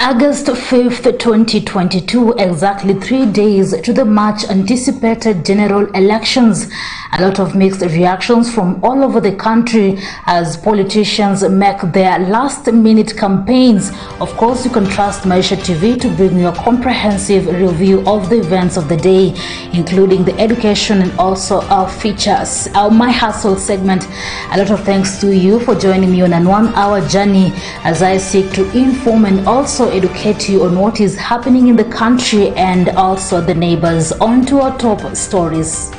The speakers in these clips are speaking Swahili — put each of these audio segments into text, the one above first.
August 5th, 2022, exactly 3 days to the much anticipated general elections. A lot of mixed reactions from all over the country as politicians make their last-minute campaigns. Of course, you can trust Maisha TV to bring you a comprehensive review of the events of the day, including the education and also our features. Our My Hustle segment. A lot of thanks to you for joining me on an 1-hour journey as I seek to inform and also educate you on what is happening in the country and also the neighbors. On to our top stories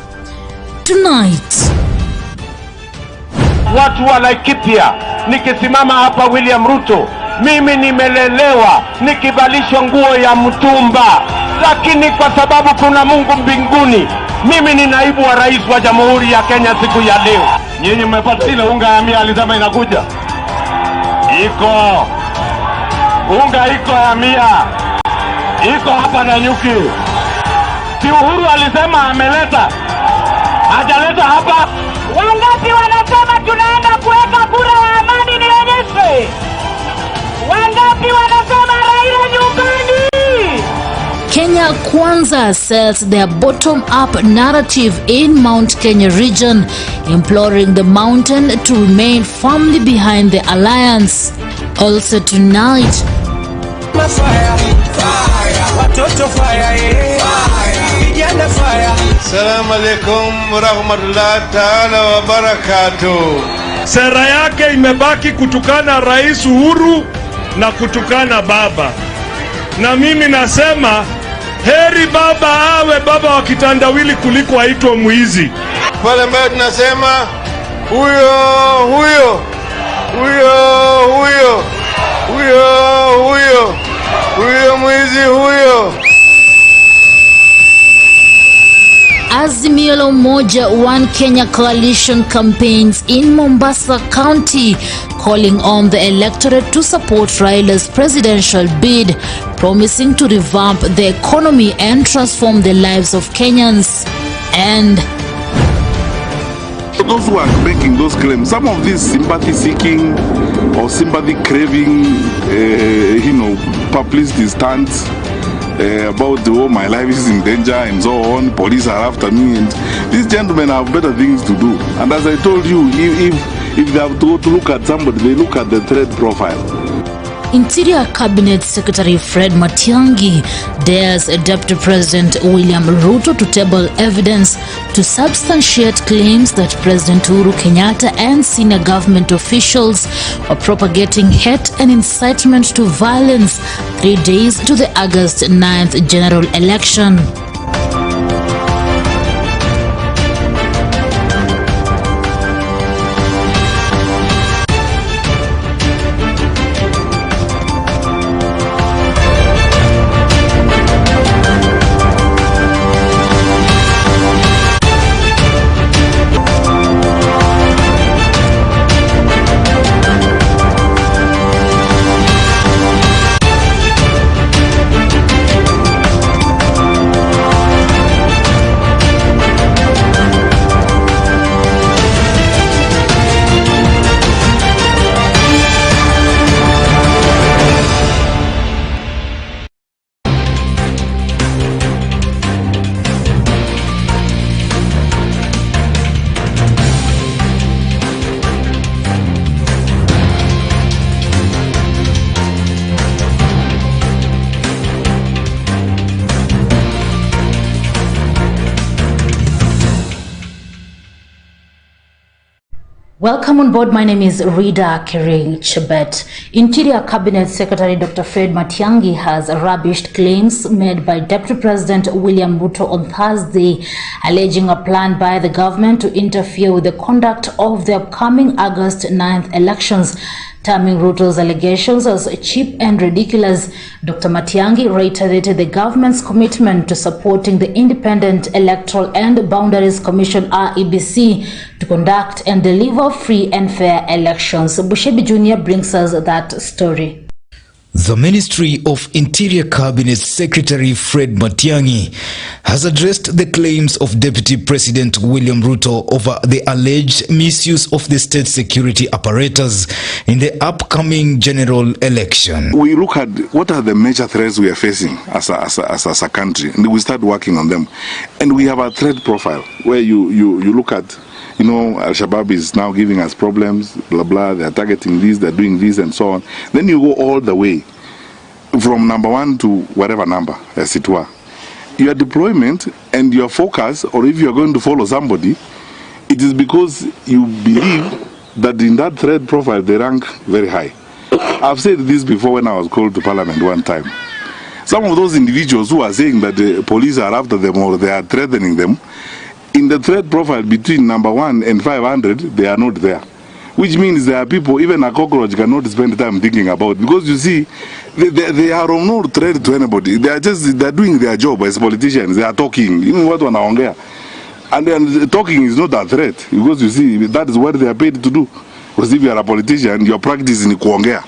tonight. Watu wa Laikipia, nikisimama hapa William Ruto, mimi nimelelewa nikivalishwa nguo ya mtumba, lakini kwa sababu kuna Mungu mbinguni, mimi ni naibu wa rais wa Jamhuri ya Kenya siku ya leo. Nyinyi mmepata ile unga ya 100 alisema inakuja? Iko unga iko ya 100, iko hapa na nyuki. Si Uhuru alisema ameleta, hajaleta hapa. Wangapi wanasema tunaenda kuweka kura ya amani nionyeshe? Wangapi wanasema Raila nyumbani? Kenya Kwanza sells their bottom-up narrative in Mount Kenya region, imploring the mountain to remain firmly behind the alliance. Also tonight, Assalamu alaikum warahmatullahi ta'ala wa barakatuh. Sera yake imebaki kutukana Rais Uhuru na kutukana baba. Na mimi nasema heri baba awe baba wa kitandawili kuliko aitwe mwizi. Pale mbele tunasema huyo mwizi huyo. Azimio la Umoja One Kenya Coalition campaigns in Mombasa County, calling on the electorate to support Raila's presidential bid, promising to revamp the economy and transform the lives of Kenyans. And those who are making those claims, some of these sympathy-seeking or sympathy-craving, publicity stunts about my life is in danger and so on, police are after me, and these gentlemen have better things to do. And as I told you, if they have to go to look at somebody, they look at the threat profile. Interior Cabinet Secretary Fred Matiang'i dares Deputy President William Ruto to table evidence to substantiate claims that President Uhuru Kenyatta and senior government officials are propagating hate and incitement to violence 3 days to the August 9th general election. Welcome on board. My name is Rida Kering Chebet. Interior Cabinet Secretary Dr. Fred Matiang'i has rubbished claims made by Deputy President William Ruto on Thursday, alleging a plan by the government to interfere with the conduct of the upcoming August 9th elections. Terming Ruto's allegations as cheap and ridiculous, Dr. Matiang'i reiterated the government's commitment to supporting the Independent Electoral and Boundaries Commission (IEBC) to conduct and deliver free and fair elections. Bushebi Jr. brings us that story. The Ministry of Interior Cabinet Secretary Fred Matiang'i has addressed the claims of Deputy President William Ruto over the alleged misuse of the state security apparatus in the upcoming general election. We look at what are the major threats we are facing as a country, and we start working on them. And we have a threat profile where you look at, you know, Al-Shabaab is now giving us problems, blah, blah, they're targeting this, they're doing this, and so on. Then you go all the way from number 1 to whatever number, as it were. Your deployment and your focus, or if you're going to follow somebody, it is because you believe that in that threat profile they rank very high. I've said this before when I was called to Parliament one time. Some of those individuals who are saying that the police are after them or they are threatening them, in the threat profile between number 1 and 500, they are not there. Which means there are people, even a cockroach cannot spend time thinking about. Because you see, they are of no threat to anybody. They're doing their job as politicians. They are talking. Even what wanaongea. And then talking is not a threat. Because you see, that is what they are paid to do. Because if you are a politician, your practice is kuongea.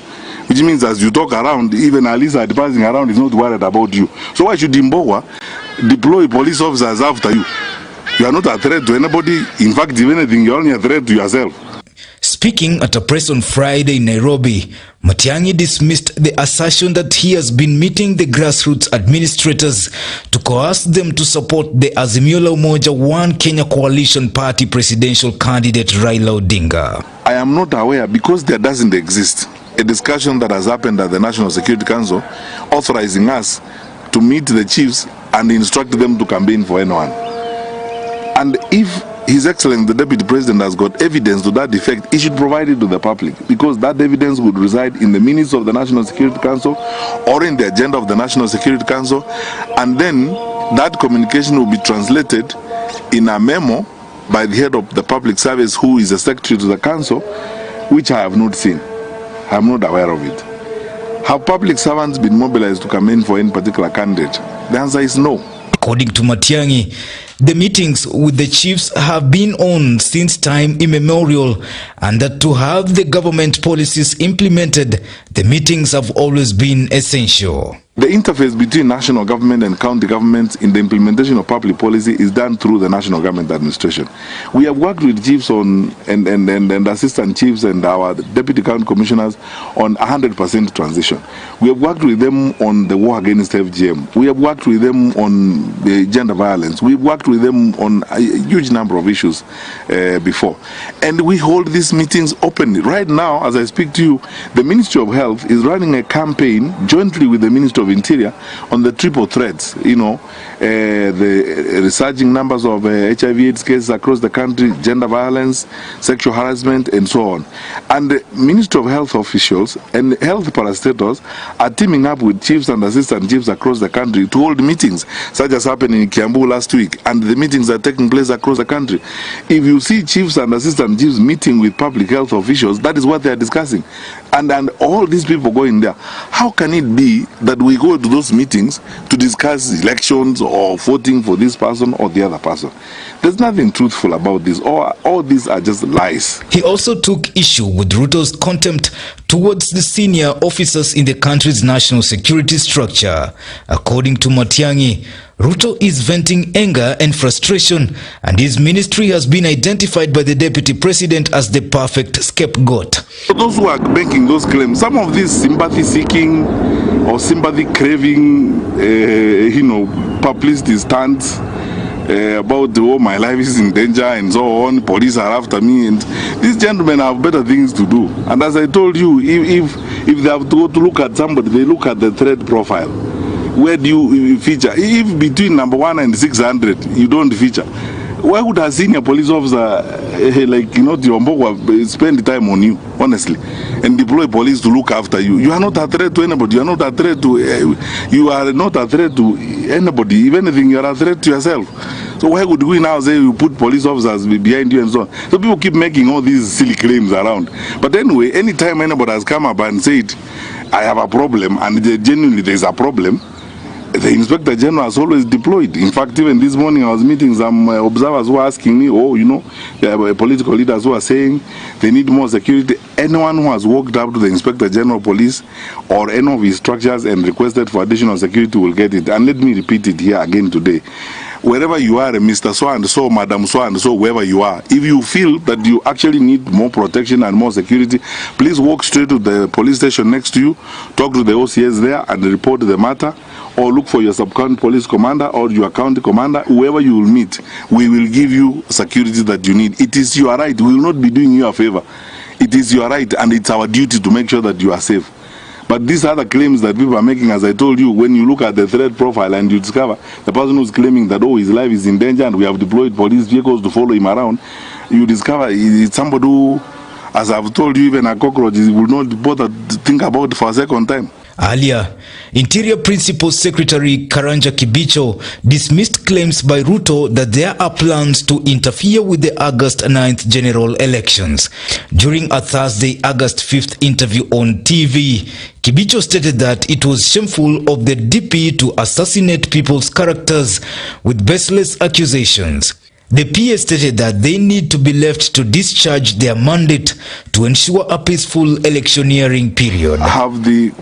Which means as you talk around, even a lizard passing around is not worried about you. So why should Mbowa deploy police officers after you? You are not a threat to anybody. In fact, if anything, you are only a threat to yourself. Speaking at a press on Friday in Nairobi, Matiang'i dismissed the assertion that he has been meeting the grassroots administrators to coerce them to support the Azimio la Umoja One Kenya Coalition Party presidential candidate Raila Odinga. I am not aware, because there doesn't exist a discussion that has happened at the National Security Council authorizing us to meet the chiefs and instruct them to campaign for anyone. And if His Excellency the Deputy President has got evidence to that effect, he should provide it to the public, because that evidence would reside in the minutes of the National Security Council or in the agenda of the National Security Council, and then that communication will be translated in a memo by the head of the public service, who is the secretary to the council, which I have not seen. I am not aware of it. Have public servants been mobilized to campaign for any particular candidate? The answer is no. According to Matiang'i, the meetings with the chiefs have been on since time immemorial, and that to have the government policies implemented, the meetings have always been essential. The interface between national government and county governments in the implementation of public policy is done through the national government administration. We have worked with chiefs on and assistant chiefs and our deputy county commissioners on 100% transition. We have worked with them on the war against FGM. We have worked with them on the gender violence. We have worked with them on a huge number of issues before. And we hold these meetings openly. Right now, as I speak to you, the Ministry of Health is running a campaign jointly with the Ministry of Interior on the triple threats, you know, the resurging numbers of HIV/AIDS cases across the country, gender violence, sexual harassment, and so on. And the Ministry of Health officials and health parastatals are teaming up with chiefs and assistant chiefs across the country to hold meetings, such as happened in Kiambu last week, and the meetings are taking place across the country. If you see chiefs and assistant chiefs meeting with public health officials, that is what they are discussing. And all these people going there, how can it be that we go to those meetings to discuss elections or voting for this person or the other person? There's nothing truthful about this. All these are just lies. He also took issue with Ruto's contempt towards the senior officers in the country's national security structure. According to Matiang'i, Ruto is venting anger and frustration, and his ministry has been identified by the deputy president as the perfect scapegoat. Those who are making those claims, some of these sympathy-seeking or sympathy-craving, publicity stunts about my life is in danger and so on, police are after me, and these gentlemen have better things to do. And as I told you, if they have to go to look at somebody, they look at the threat profile. Where do you feature? If between number 1 and 600 you don't feature, why would a senior police officer spend time on you, honestly, and deploy police to look after you? You are not a threat to anybody. You are not a threat to anybody. If anything, you are a threat to yourself. So why would we now say you put police officers behind you and so on? So people keep making all these silly claims around. But anyway, anytime anybody has come up and said, I have a problem, and genuinely there is a problem, the Inspector General has always deployed. In fact, even this morning I was meeting some observers who were asking me, there were political leaders who are saying they need more security. anyone who has walked up to the Inspector General Police or any of his structures and requested for additional security will get it. And let me repeat it here again today. Wherever you are, Mr. So-and-so, Madam So-and-so, wherever you are, if you feel that you actually need more protection and more security, please walk straight to the police station next to you, talk to the OCS there and report the matter, or look for your sub-county police commander or your county commander, whoever you will meet. We will give you security that you need. It is your right. We will not be doing you a favor. It is your right, and it's our duty to make sure that you are safe. But these other claims that people are making, as I told you, when you look at the threat profile and you discover the person who's claiming that, oh, his life is in danger and we have deployed police vehicles to follow him around, you discover it's somebody who, as I've told you, even a cockroach will not bother to think about for a second time. Earlier, Interior Principal Secretary Karanja Kibicho dismissed claims by Ruto that there are plans to interfere with the August 9th general elections. During a Thursday, August 5th interview on TV, Kibicho stated that it was shameful of the DP to assassinate people's characters with baseless accusations. The PA stated that they need to be left to discharge their mandate to ensure a peaceful electioneering period. Have the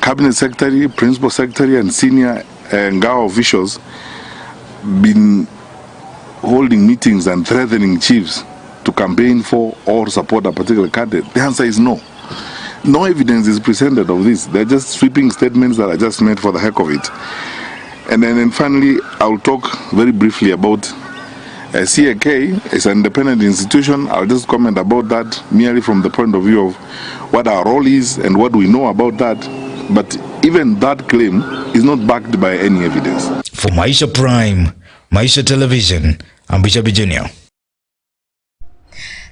Cabinet Secretary, Principal Secretary and senior Ngao officials been holding meetings and threatening chiefs to campaign for or support a particular candidate? The answer is no. No evidence is presented of this. They're just sweeping statements that are just made for the heck of it. And then finally, I'll talk very briefly about CAK. It's an independent institution. I'll just comment about that merely from the point of view of what our role is and what we know about that. But even that claim is not backed by any evidence. For Maisha Prime, Maisha Television, I'm Bushebi Jr.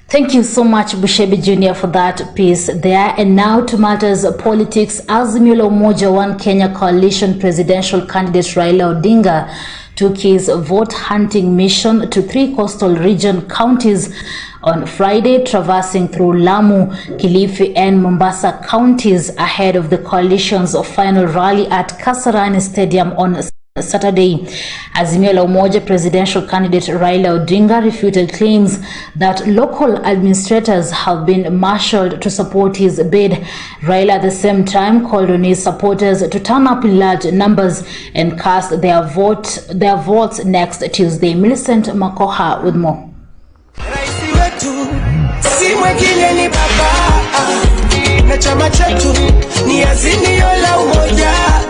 Thank you so much, Bushebi Jr. for that piece there. And now to matters of politics. Azimio la Umoja One Kenya coalition presidential candidate Raila Odinga took his vote hunting mission to 3 coastal region counties on Friday, traversing through Lamu, Kilifi and Mombasa counties ahead of the coalition's final rally at Kasarani Stadium on Saturday. Azimio la Umoja presidential candidate Raila Odinga refuted claims that local administrators have been marshaled to support his bid. Raila at the same time called on his supporters to turn up in large numbers and cast their votes next Tuesday. Millicent Makoha with more.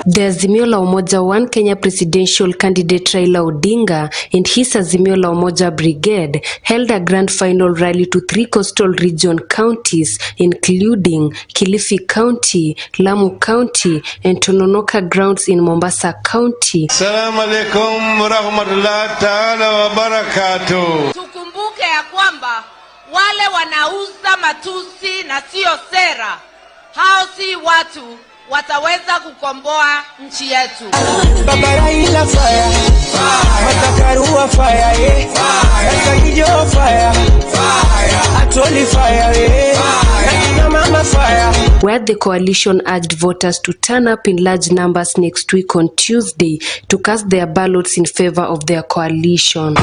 The Azimio la Umoja One Kenya presidential candidate Raila Odinga and his Azimio la Umoja brigade held a grand final rally to 3 coastal region counties, including Kilifi County, Lamu County, and Tononoka grounds in Mombasa County. Assalamu alaikum warahmatullahi ta'ala wa barakatuh. Tukumbuke ya kwamba wale wanauza matusi na sio sera, hao si watu wataweza kukomboa nchi yetu. Baba Raila fire, Matakarua fire, Kakijo fire, Atoli fire, Mama fire. Where the coalition urged voters to turn up in large numbers next week on Tuesday to cast their ballots in favor of their coalition.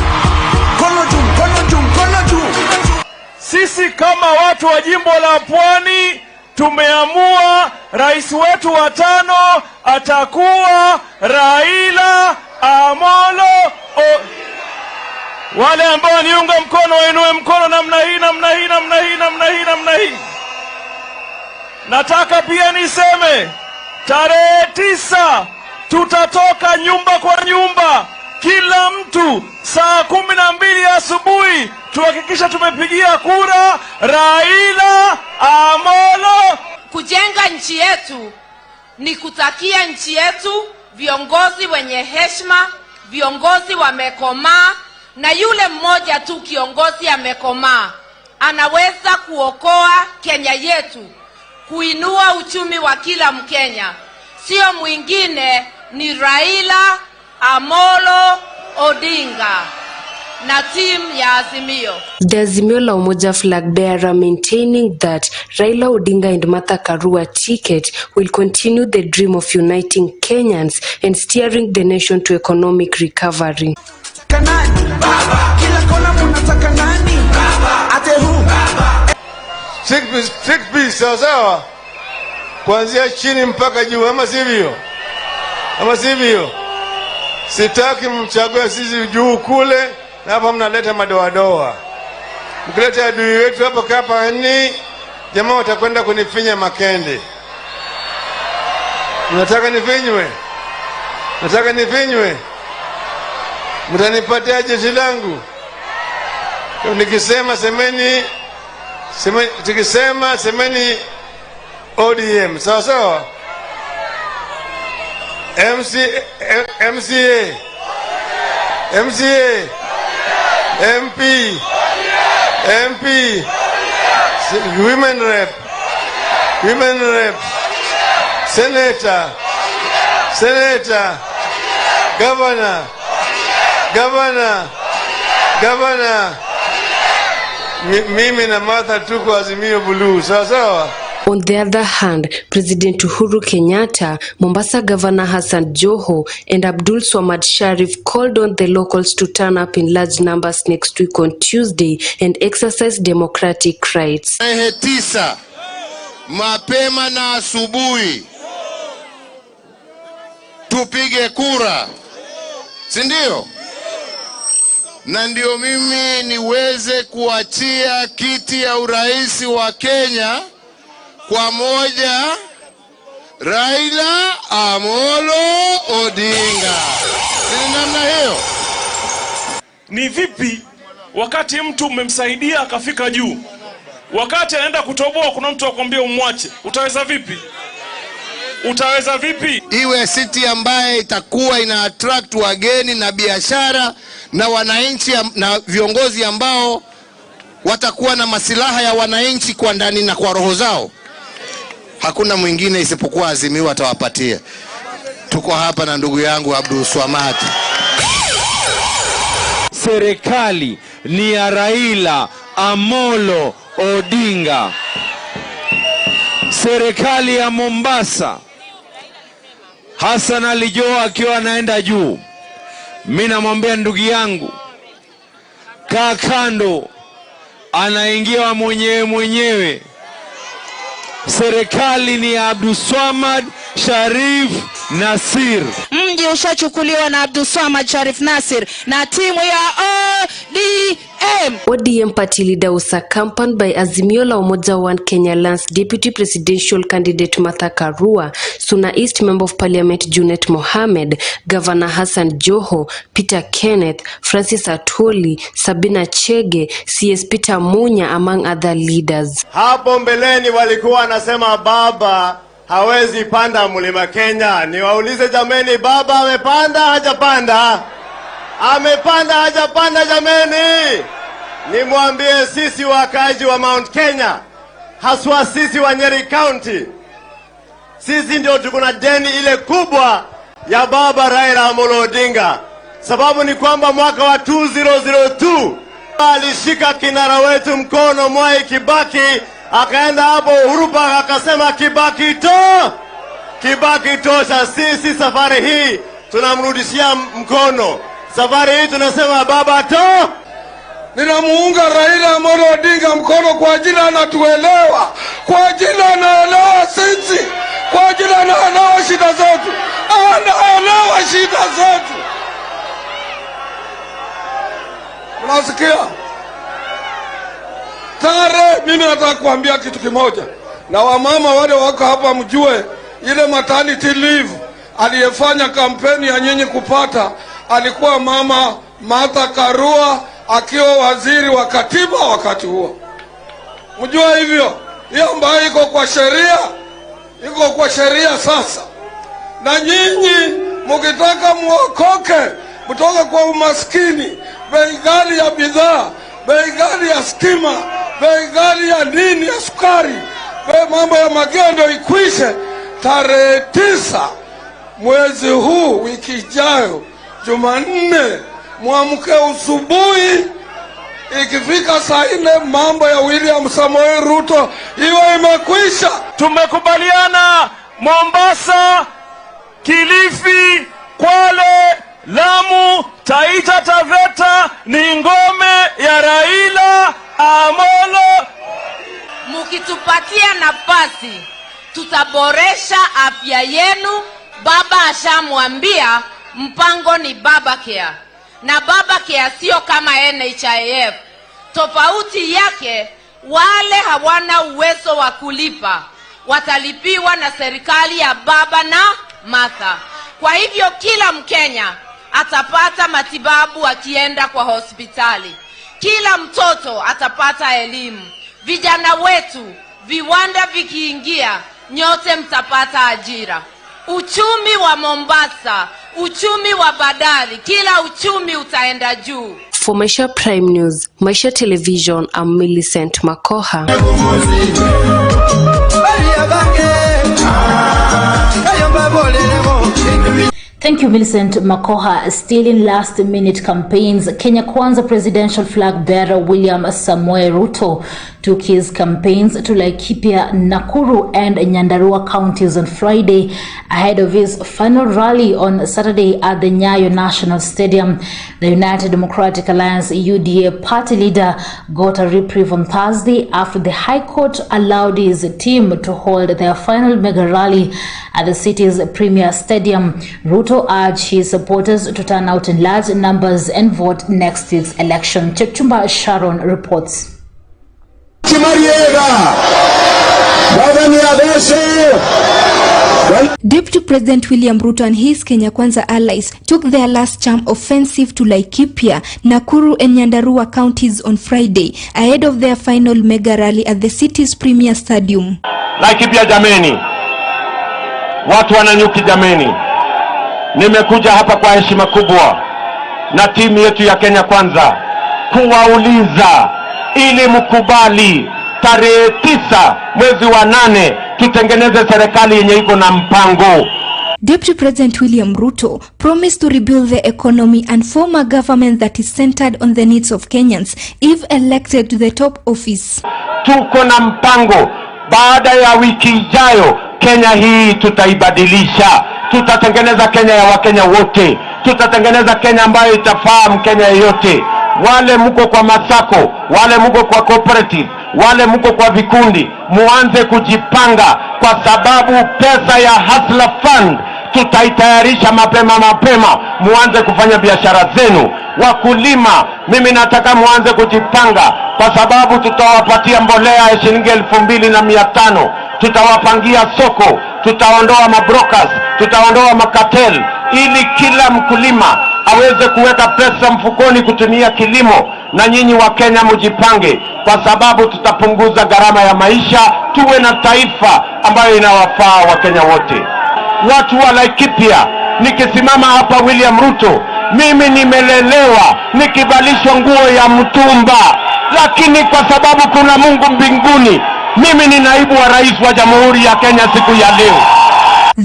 Sisi kama watu wa jimbo la Pwani tumeamua rais wetu wa 5 atakuwa Raila Amolo. Wale ambao niunga mkono wainue mkono namna hii, namna hii, namna hii, namna hii, namna hii. Nataka pia niseme tarehe 9 tutatoka nyumba kwa nyumba, kila mtu saa 12 asubuhi tuhakikisha tumepigia kura Raila Amolo. Kujenga nchi yetu ni kutakia nchi yetu viongozi wenye heshima, viongozi wamekomaa, na yule mmoja tu kiongozi amekomaa anaweza kuokoa Kenya yetu, kuinua uchumi wa kila Mkenya. Sio mwingine, ni Raila Amolo Odinga na team ya Azimio. The Azimio la Umoja flag bearer maintaining that Raila Odinga and Martha Karua ticket will continue the dream of uniting Kenyans and steering the nation to economic recovery. strict peace, sawa sawa, kuanzia chini mpaka juu, ama sivyo? Ama sivyo? Sitaki mchague sisi juu kule na hapa mnaleta madoadoa. Mkileta adui wetu hapo kapa ni jamaa watakwenda kunifinya makende. Nataka nifinywe? Nataka nifinywe? Mtanipatia jeshi langu? Nikisema semeni, tukisema semeni ODM, sawa sawa? MCA, MP, women rep, senator, governor. Mimi na Martha tuko Azimio Blue, sawa sawa? On the other hand, President Uhuru Kenyatta, Mombasa Governor Hassan Joho, and Abdul Swamad Sharif called on the locals to turn up in large numbers next week on Tuesday and exercise democratic rights. 9 mapema na asubuhi tupige kura, si ndio? Na ndio mimi niweze kuachia kiti ya urais wa Kenya kwa moja Raila Amolo Odinga. Ni namna hiyo. Ni vipi wakati mtu umemsaidia akafika juu, wakati anaenda kutoboa kuna mtu akwambia umwache? Utaweza vipi? Utaweza vipi? Iwe city ambaye itakuwa ina attract wageni na biashara na wananchi na viongozi ambao watakuwa na masilaha ya wananchi kwa ndani na kwa roho zao. Hakuna mwingine isipokuwa Azimio atawapatia. Tuko hapa na ndugu yangu Abdul Swamad. Serikali ni ya Raila Amolo Odinga. Serikali ya Mombasa, Hassan Alijo akiwa anaenda juu, mimi namwambia ndugu yangu, kaa kando, anaingia mwenyewe. Serikali ni ya Abdul Swamad Sharif Nasir. Mji ushachukuliwa na Abdul Swamad Sharif Nasir na timu ya ODM. ODM party leader was accompanied by Azimio la Umoja One Kenya Lands Deputy Presidential Candidate Martha Karua, Sonar East Member of Parliament Junet Mohamed, Governor Hassan Joho, Peter Kenneth, Francis Atoli, Sabina Chege, CS Peter Munya among other leaders. Hapo mbeleni walikuwa wanasema baba hawezi panda mlima Kenya. Niwaulize jameni, baba amepanda hajapanda? Amepanda hajapanda jameni? Nimwambie sisi wakazi wa Mount Kenya, haswa sisi wa Nyeri County, sisi ndio tuko na deni ile kubwa ya baba Raila Amolo Odinga. Sababu ni kwamba mwaka wa 2002 alishika kinara wetu mkono Mwai Kibaki, akaenda hapo Uhuru Park akasema Kibaki tosha. Sisi safari hii tunamrudishia mkono. Safari hii tunasema baba Ninamuunga Raila Amolo Odinga mkono kwa jina anatuelewa, kwa jina anaelewa sisi, kwa jina anaelewa shida zetu, anaelewa shida zetu. Unasikia? Mimi nataka kuambia kitu kimoja, na wamama wale wako hapa mjue, ile maternity leave aliyefanya kampeni ya nyinyi kupata alikuwa mama Martha Karua akiwa waziri wa katiba wakati huo. Mjua hivyo? Hiyo ambayo iko kwa sheria sasa. Na nyinyi mkitaka muokoke kutoka kwa umaskini, bei ghali ya bidhaa, bei ghali ya stima, bei ghali ya nini, ya sukari, mambo ya magendo ikwishe, tarehe 9 mwezi huu, wiki ijayo, Jumanne, muamke usubuhi, ikifika saa 4 mambo ya William Samoei Ruto iwe imekwisha. Tumekubaliana Mombasa, Kilifi, Kwale, Lamu, Taita Taveta ni ngome ya Raila Amolo. basi tutaboresha afya yenu. Baba ashamwambia mpango ni Baba Care, na Baba Care sio kama NHIF. Tofauti yake, wale hawana uwezo wa kulipa watalipiwa na serikali ya Baba na Martha. Kwa hivyo kila Mkenya atapata matibabu akienda kwa hospitali. Kila mtoto atapata elimu. Vijana wetu, viwanda vikiingia, nyote mtapata ajira. Uchumi wa Mombasa, uchumi wa bandari, kila uchumi utaenda juu. For Maisha Prime News, Maisha Television, I'm Millicent Makoha. Thank you, Millicent Makoha. Still in last-minute campaigns, Kenya Kwanza presidential flag bearer William Samoei Ruto took his campaigns to Laikipia, Nakuru and Nyandarua counties on Friday ahead of his final rally on Saturday at the Nyayo National Stadium. The United Democratic Alliance UDA party leader got a reprieve on Thursday after the High Court allowed his team to hold their final mega rally at the city's premier stadium. Ruto urged his supporters to turn out in large numbers and vote next week's election. Chechumba Sharon reports. Deputy President William Ruto and his Kenya Kwanza allies took their last charm offensive to Laikipia, Nakuru and Nyandarua counties on Friday ahead of their final mega rally at the city's premier stadium. Laikipia jameni, watu wananyuki jameni, nimekuja hapa kwa heshima kubwa na timu yetu ya Kenya Kwanza kuwauliza ili mkubali tarehe 9 mwezi wa 8 tutengeneze serikali yenye iko na mpango. Deputy President William Ruto promised to rebuild the economy and form a government that is centered on the needs of Kenyans if elected to the top office. Tuko na mpango. Baada ya wiki ijayo Kenya hii tutaibadilisha. Tutatengeneza Kenya ya Wakenya wote. Tutatengeneza Kenya ambayo itafaa Mkenya yote. Wale mko kwa masako, wale mko kwa cooperative, wale mko kwa vikundi, muanze kujipanga kwa sababu pesa ya Hustler Fund tutaitayarisha mapema, muanze kufanya biashara zenu. Wakulima, mimi nataka muanze kujipanga kwa sababu tutawapatia mbolea ya shilingi 2,500. Tutawapangia soko, tutaondoa mabrokers, tutaondoa makatel ili kila mkulima aweze kuweka pesa mfukoni kutumia kilimo. Na nyinyi wa Kenya mjipange kwa sababu tutapunguza gharama ya maisha, tuwe na taifa ambayo inawafaa wa Kenya wote. Watu wa Laikipia, nikisimama hapa William Ruto, mimi nimelelewa nikivalishwa nguo ya mtumba, lakini kwa sababu kuna Mungu mbinguni, mimi ni naibu wa rais wa Jamhuri ya Kenya siku ya leo.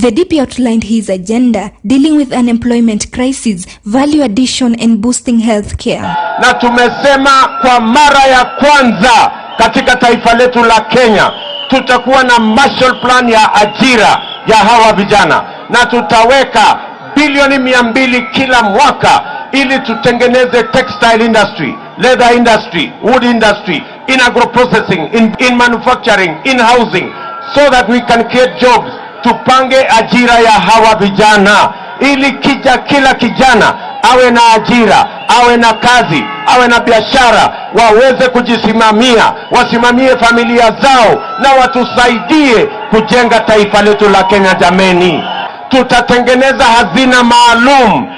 The DP outlined his agenda dealing with unemployment crisis, value addition and boosting healthcare. Na tumesema kwa mara ya kwanza katika taifa letu la Kenya tutakuwa na Marshall Plan ya ajira ya hawa vijana, na tutaweka bilioni 200 kila mwaka ili tutengeneze textile industry, leather industry, wood industry, in agro-processing, in manufacturing, in housing, so that we can create jobs. Tupange ajira ya hawa vijana ili kila kijana awe na ajira, awe na kazi, awe na biashara, waweze kujisimamia, wasimamie familia zao na watusaidie kujenga taifa letu la Kenya jameni. Tutatengeneza hazina maalum,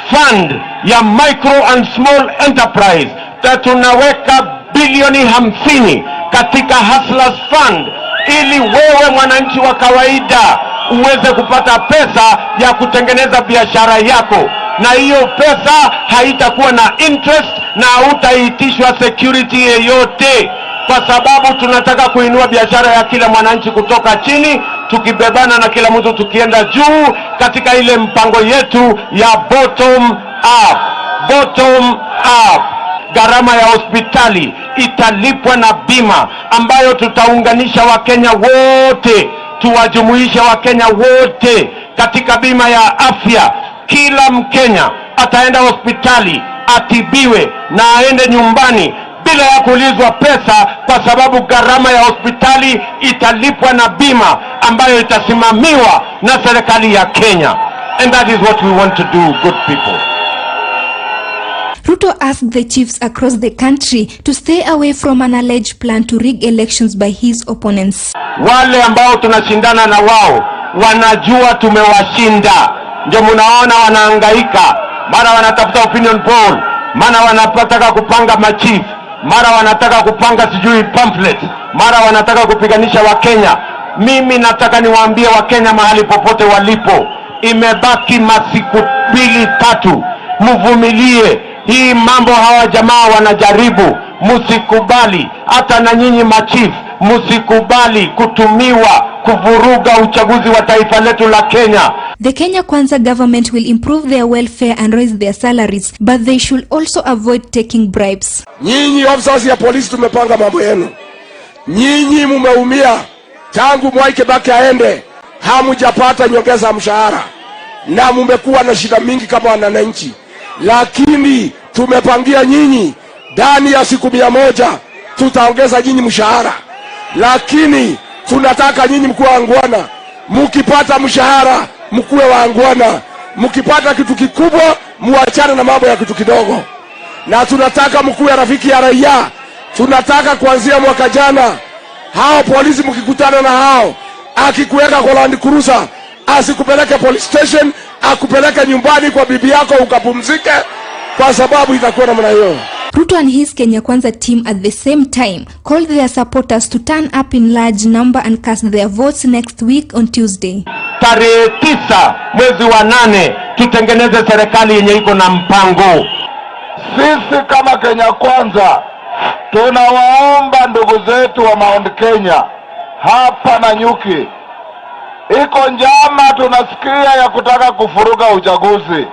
fund ya micro and small enterprise. Tunaweka bilioni 50 katika Hustlers Fund ili wewe mwananchi wa kawaida uweze kupata pesa ya kutengeneza biashara yako, na hiyo pesa haitakuwa na interest na hautaitishwa security yoyote, kwa sababu tunataka kuinua biashara ya kila mwananchi kutoka chini, tukibebana na kila mtu tukienda juu katika ile mpango yetu ya bottom up. Bottom up. Gharama ya hospitali italipwa na bima ambayo tutaunganisha Wakenya wote, tuwajumuisha Wakenya wote katika bima ya afya. Kila Mkenya ataenda hospitali atibiwe na aende nyumbani bila ya kuulizwa pesa, kwa sababu gharama ya hospitali italipwa na bima ambayo itasimamiwa na serikali ya Kenya. And that is what we want to do, good people. Ruto asked the chiefs across the country to stay away from an alleged plan to rig elections by his opponents. Wale ambao tunashindana na wao wanajua tumewashinda. Ndio mnaona wanahangaika. Mara wanatafuta opinion poll, mara wanataka kupanga machief, mara wanataka kupanga sijui pamphlet, mara wanataka kupiganisha Wakenya. Mimi nataka niwaambie Wakenya mahali popote walipo, imebaki masiku 2-3, mvumilie. Hii mambo hawa jamaa wanajaribu, msikubali. Hata na nyinyi machief, msikubali kutumiwa kuvuruga uchaguzi wa taifa letu la Kenya. The Kenya Kwanza government will improve their welfare and raise their salaries, but they should also avoid taking bribes. Nyinyi officers ya polisi tumepanga mambo yenu. Nyinyi mumeumia tangu Mwai Kibaki aende, hamujapata nyongeza mshahara na mumekuwa na shida mingi kama wananchi. Lakini tumepangia nyinyi ndani ya siku 100 tutaongeza nyinyi mshahara. Lakini tunataka nyinyi mkuwe waangwana. Mukipata mshahara mkuwe waangwana. Mukipata kitu kikubwa muachane na mambo ya kitu kidogo. Na tunataka mkuwe rafiki ya raia. Tunataka kuanzia mwaka jana hao polisi mkikutana na hao, akikuweka kwa Land Cruiser asikupeleke police station, akupeleke nyumbani kwa bibi yako ukapumzike, kwa sababu itakuwa namna hiyo. Ruto and his Kenya Kwanza team at the same time called their supporters to turn up in large number and cast their votes next week on Tuesday. Tarehe 9 mwezi wa 8 tutengeneze serikali yenye iko na mpango. Sisi kama Kenya Kwanza tunawaomba ndugu zetu wa Mount Kenya hapa na Nyuki, iko njama tunasikia ya kutaka kufuruga uchaguzi.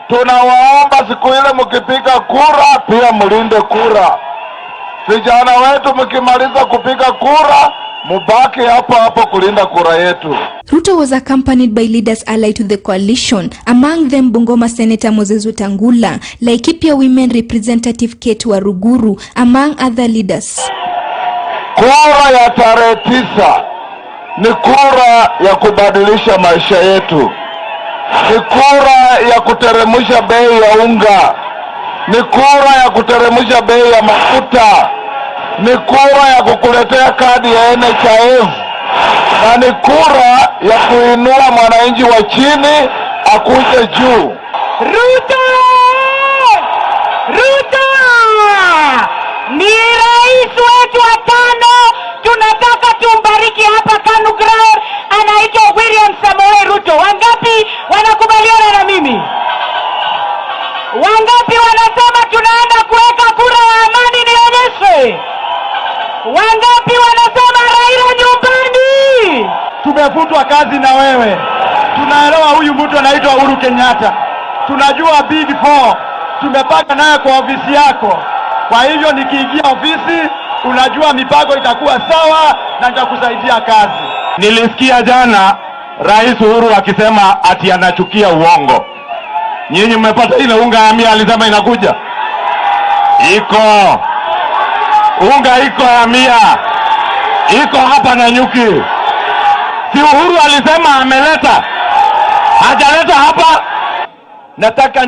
Tunawaomba siku ile mkipiga kura pia mlinde kura. Vijana wetu mkimaliza kupiga kura mubaki hapo kulinda kura yetu. Ruto was accompanied by leaders allied to the coalition, among them Bungoma Senator Moses Wetangula, Laikipia Women Representative Kate Waruguru, among other leaders. Kura ya tarehe 9 ni kura ya kubadilisha maisha yetu. Ni kura ya kuteremsha bei ya unga. Ni kura ya kuteremsha bei ya mafuta. Ni kura ya kukuletea kadi ya NHIF. Na ni kura ya kuinua mwananchi wa chini akuje juu. Ruto! Ruto! Ni rais wetu wa 5, tunataka tumbariki hapa KANU ground, anaitwa William Samoei Ruto. Wangapi wanakubaliana na mimi? Wangapi wanasema tunaenda kuweka kura ya amani nionyeshe? Wangapi wanasema Raila nyumbani? Tumefutwa kazi na wewe. Tunaelewa huyu mtu anaitwa Uhuru Kenyatta. Tunajua Big 4. Tumepanga naye kwa ofisi yako. Kwa hivyo nikiingia ofisi, unajua mipango itakuwa sawa na nitakusaidia kazi. Nilisikia jana Rais Uhuru akisema ati anachukia uongo. Nyinyi mmepata ile unga ya 100 alisema inakuja? Iko. Unga iko ya 100. Iko hapa na Nyuki. Si Uhuru alisema ameleta? Hajaleta hapa? Nataka